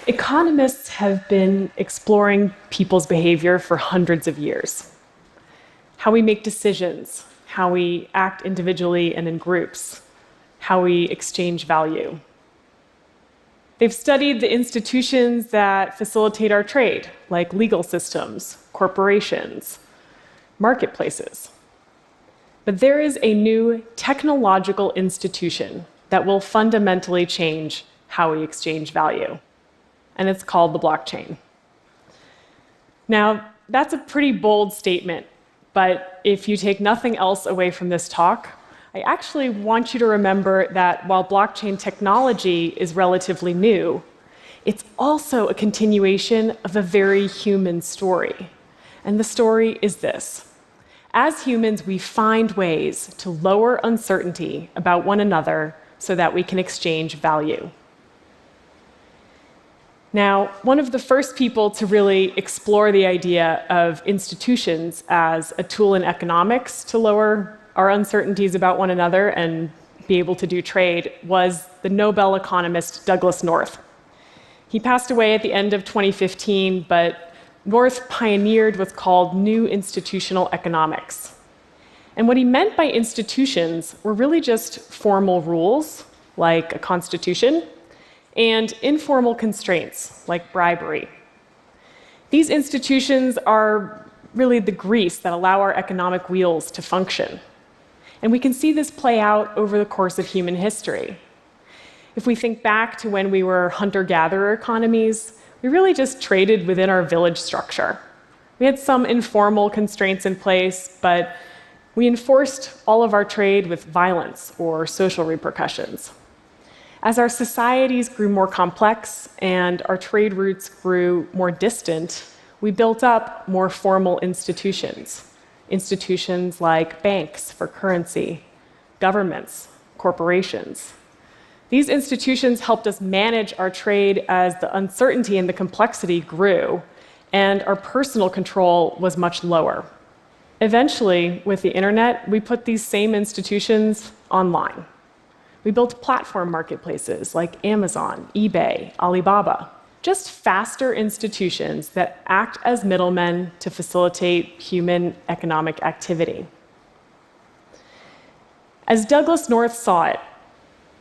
Economists have been exploring people's behavior for hundreds of years. How we make decisions, how we act individually and in groups, how we exchange value. They've studied the institutions that facilitate our trade, like legal systems, corporations, marketplaces. But there is a new technological institution that will fundamentally change how we exchange value, and it's called the blockchain. Now, that's a pretty bold statement, but if you take nothing else away from this talk, I actually want you to remember that while blockchain technology is relatively new, it's also a continuation of a very human story. And the story is this. As humans, we find ways to lower uncertainty about one another so that we can exchange value. Now, one of the first people to really explore the idea of institutions as a tool in economics to lower our uncertainties about one another and be able to do trade was the Nobel economist Douglas North. He passed away at the end of 2015, but North pioneered what's called new institutional economics. And what he meant by institutions were really just formal rules, like a constitution, and informal constraints, like bribery. These institutions are really the grease that allow our economic wheels to function. And we can see this play out over the course of human history. If we think back to when we were hunter-gatherer economies, we really just traded within our village structure. We had some informal constraints in place, but we enforced all of our trade with violence or social repercussions. As our societies grew more complex and our trade routes grew more distant, we built up more formal institutions. Institutions like banks for currency, governments, corporations. These institutions helped us manage our trade as the uncertainty and the complexity grew, and our personal control was much lower. Eventually, with the internet, we put these same institutions online. We built platform marketplaces like Amazon, eBay, Alibaba, just faster institutions that act as middlemen to facilitate human economic activity. As Douglas North saw it,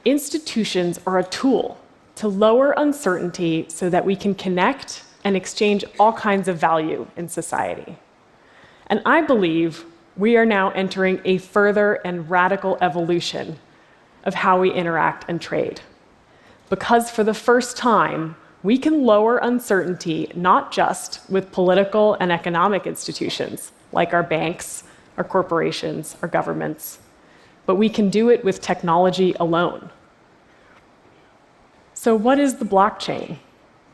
institutions are a tool to lower uncertainty so that we can connect and exchange all kinds of value in society. And I believe we are now entering a further and radical evolution of how we interact and trade. Because for the first time, we can lower uncertainty not just with political and economic institutions, like our banks, our corporations, our governments, but we can do it with technology alone. So what is the blockchain?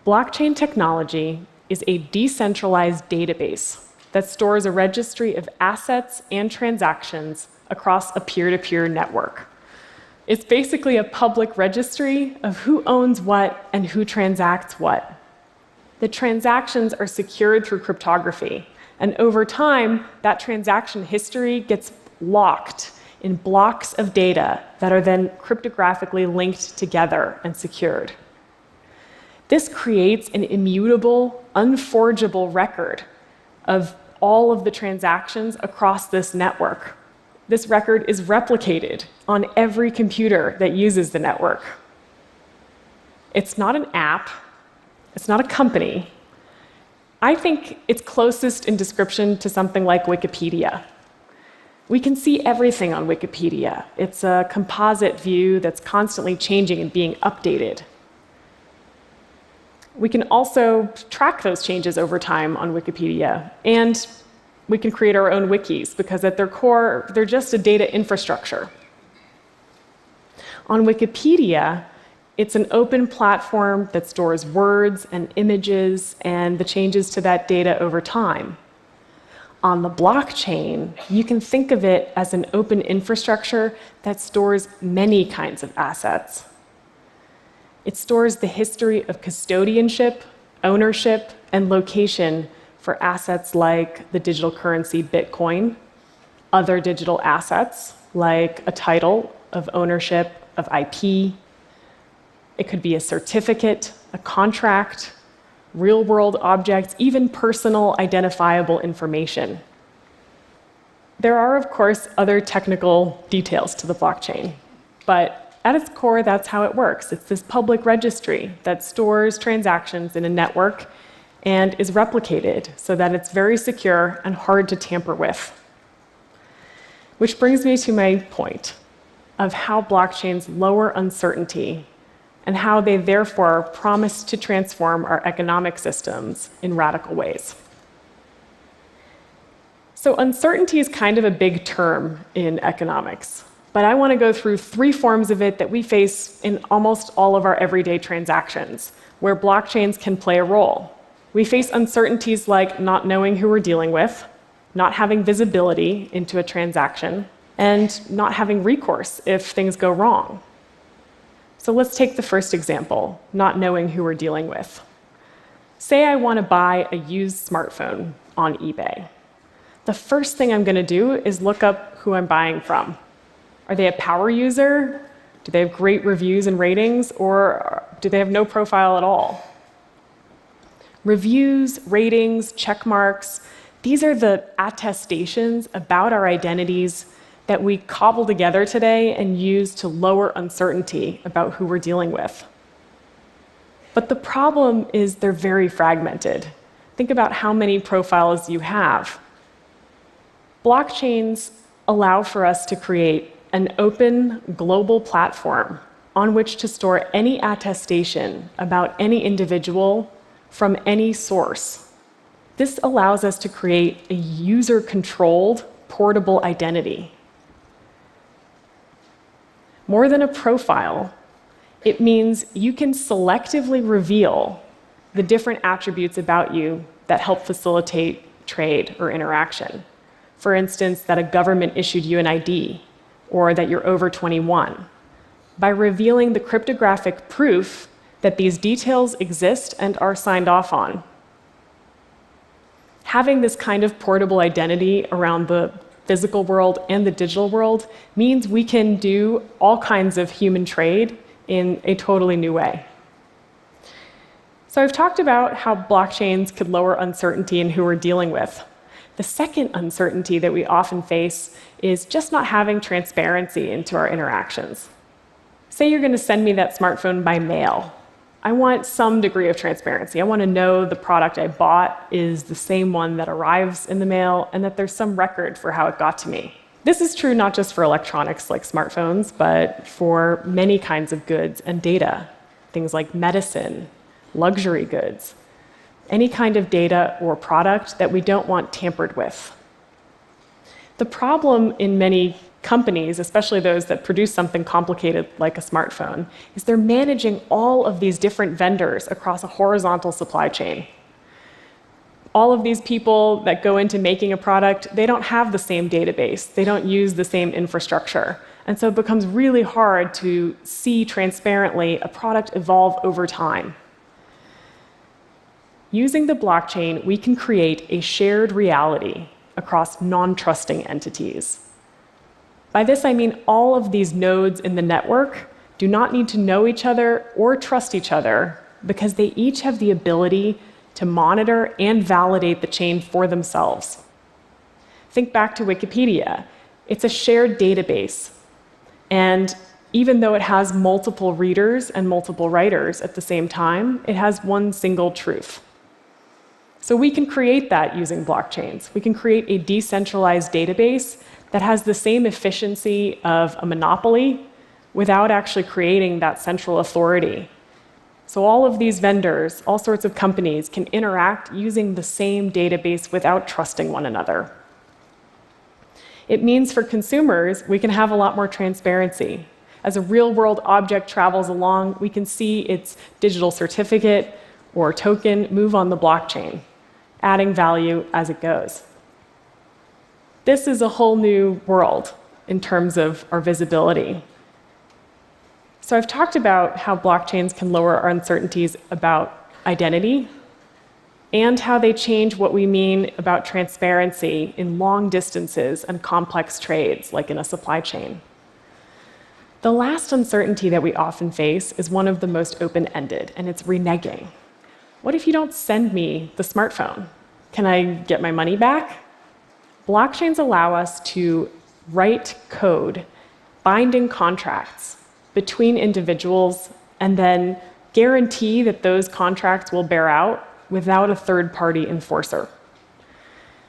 Blockchain technology is a decentralized database that stores a registry of assets and transactions across a peer-to-peer network. It's basically a public registry of who owns what and who transacts what. The transactions are secured through cryptography, and over time, that transaction history gets locked in blocks of data that are then cryptographically linked together and secured. This creates an immutable, unforgeable record of all of the transactions across this network. This record is replicated on every computer that uses the network. It's not an app. It's not a company. I think it's closest in description to something like Wikipedia. We can see everything on Wikipedia. It's a composite view that's constantly changing and being updated. We can also track those changes over time on Wikipedia, and we can create our own wikis, because at their core, they're just a data infrastructure. On Wikipedia, it's an open platform that stores words and images and the changes to that data over time. On the blockchain, you can think of it as an open infrastructure that stores many kinds of assets. It stores the history of custodianship, ownership, and location for assets like the digital currency Bitcoin, other digital assets like a title of ownership of IP. It could be a certificate a contract, real-world objects, even personal identifiable information. There are, of course, other technical details to the blockchain, but at its core, that's how it works. It's this public registry that stores transactions in a network and is replicated so that it's very secure and hard to tamper with. Which brings me to my point of how blockchains lower uncertainty and how they therefore promise to transform our economic systems in radical ways. So uncertainty is kind of a big term in economics, but I want to go through 3 forms of it that we face in almost all of our everyday transactions, where blockchains can play a role. We face uncertainties like not knowing who we're dealing with, not having visibility into a transaction, and not having recourse if things go wrong. So let's take the first example, not knowing who we're dealing with. Say I want to buy a used smartphone on eBay. The first thing I'm going to do is look up who I'm buying from. Are they a power user? Do they have great reviews and ratings? Or do they have no profile at all? Reviews, ratings, check marks, these are the attestations about our identities that we cobble together today and use to lower uncertainty about who we're dealing with. But the problem is they're very fragmented. Think about how many profiles you have. Blockchains allow for us to create an open global platform on which to store any attestation about any individual from any source. This allows us to create a user-controlled, portable identity. More than a profile, it means you can selectively reveal the different attributes about you that help facilitate trade or interaction. For instance, that a government issued you an ID, or that you're over 21, by revealing the cryptographic proof that these details exist and are signed off on. Having this kind of portable identity around the physical world and the digital world means we can do all kinds of human trade in a totally new way. So I've talked about how blockchains could lower uncertainty in who we're dealing with. The second uncertainty that we often face is just not having transparency into our interactions. Say you're going to send me that smartphone by mail. I want some degree of transparency. I want to know the product I bought is the same one that arrives in the mail and that there's some record for how it got to me. This is true not just for electronics like smartphones, but for many kinds of goods and data, things like medicine, luxury goods, any kind of data or product that we don't want tampered with. The problem in many companies, especially those that produce something complicated like a smartphone, is they're managing all of these different vendors across a horizontal supply chain. All of these people that go into making a product, they don't have the same database. They don't use the same infrastructure. And so it becomes really hard to see transparently a product evolve over time. Using the blockchain, we can create a shared reality across non-trusting entities. By this, I mean all of these nodes in the network do not need to know each other or trust each other because they each have the ability to monitor and validate the chain for themselves. Think back to Wikipedia. It's a shared database. And even though it has multiple readers and multiple writers at the same time, it has one single truth. So we can create that using blockchains. We can create a decentralized database that has the same efficiency of a monopoly without actually creating that central authority. So all of these vendors, all sorts of companies, can interact using the same database without trusting one another. It means for consumers, we can have a lot more transparency. As a real-world object travels along, we can see its digital certificate or token move on the blockchain, adding value as it goes. This is a whole new world in terms of our visibility. So I've talked about how blockchains can lower our uncertainties about identity and how they change what we mean about transparency in long distances and complex trades, like in a supply chain. The last uncertainty that we often face is one of the most open-ended, and it's reneging. What if you don't send me the smartphone? Can I get my money back? Blockchains allow us to write code, binding contracts between individuals, and then guarantee that those contracts will bear out without a third-party enforcer.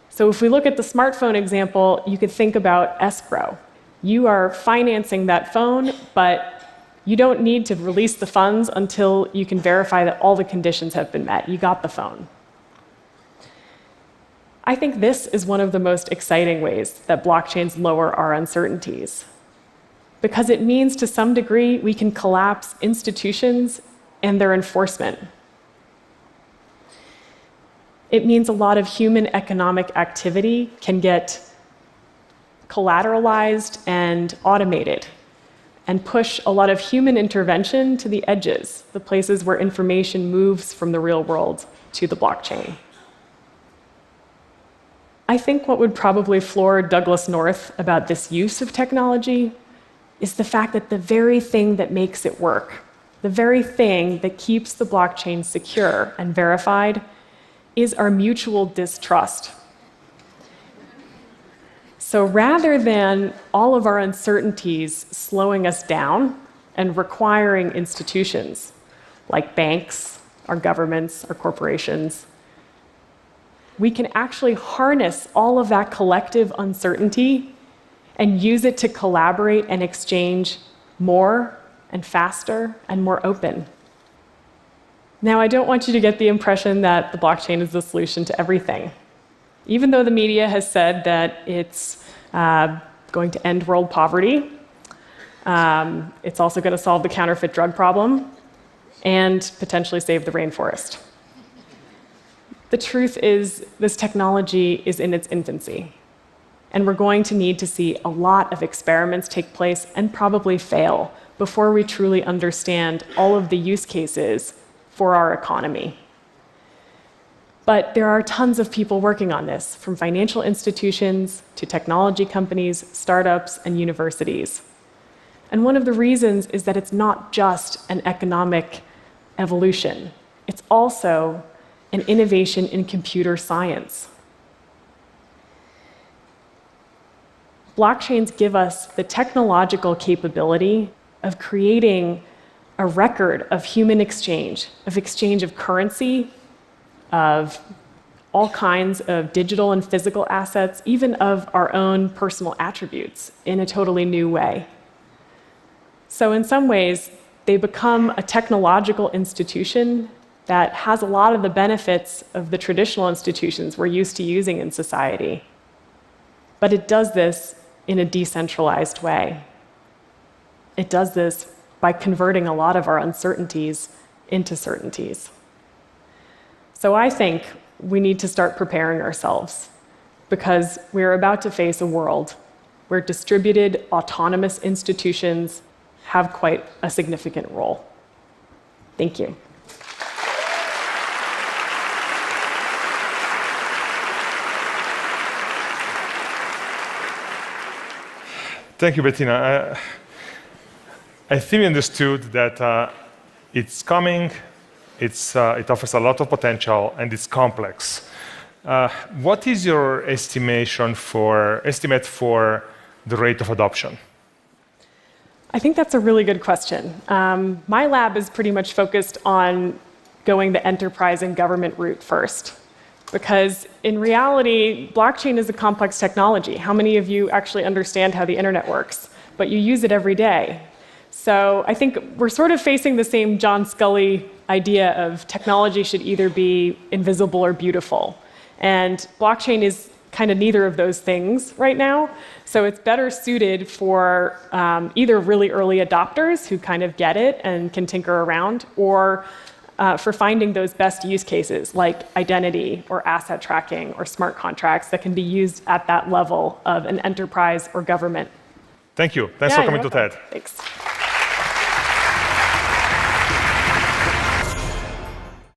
So if we look at the smartphone example, you could think about escrow. You are financing that phone, but you don't need to release the funds until you can verify that all the conditions have been met. You got the phone. I think this is one of the most exciting ways that blockchains lower our uncertainties, because it means to some degree we can collapse institutions and their enforcement. It means a lot of human economic activity can get collateralized and automated, and push a lot of human intervention to the edges, the places where information moves from the real world to the blockchain. I think what would probably floor Douglas North about this use of technology is the fact that the very thing that makes it work, the very thing that keeps the blockchain secure and verified, is our mutual distrust. So rather than all of our uncertainties slowing us down and requiring institutions like banks, our governments, our corporations, we can actually harness all of that collective uncertainty and use it to collaborate and exchange more and faster and more open. Now, I don't want you to get the impression that the blockchain is the solution to everything. Even though the media has said that it's going to end world poverty, it's also going to solve the counterfeit drug problem and potentially save the rainforest. The truth is, this technology is in its infancy, and we're going to need to see a lot of experiments take place and probably fail before we truly understand all of the use cases for our economy. But there are tons of people working on this, from financial institutions to technology companies, startups, and universities. And one of the reasons is that it's not just an economic evolution. It's also an innovation in computer science. Blockchains give us the technological capability of creating a record of human exchange of currency, of all kinds of digital and physical assets, even of our own personal attributes in a totally new way. So in some ways, they become a technological institution that has a lot of the benefits of the traditional institutions we're used to using in society. But it does this in a decentralized way. It does this by converting a lot of our uncertainties into certainties. So I think we need to start preparing ourselves, because we're about to face a world where distributed autonomous institutions have quite a significant role. Thank you. Thank you, Bettina. I think we understood that it's coming, it offers a lot of potential, and it's complex. What is your estimate for the rate of adoption? I think that's a really good question. My lab is pretty much focused on going the enterprise and government route first, because in reality, blockchain is a complex technology. How many of you actually understand how the internet works? But you use it every day. So I think we're sort of facing the same John Scully idea of technology should either be invisible or beautiful. And blockchain is kind of neither of those things right now. So it's better suited for either really early adopters who kind of get it and can tinker around, or for finding those best use cases like identity or asset tracking or smart contracts that can be used at that level of an enterprise or government. Thank you. Thanks for coming to TED. Thanks.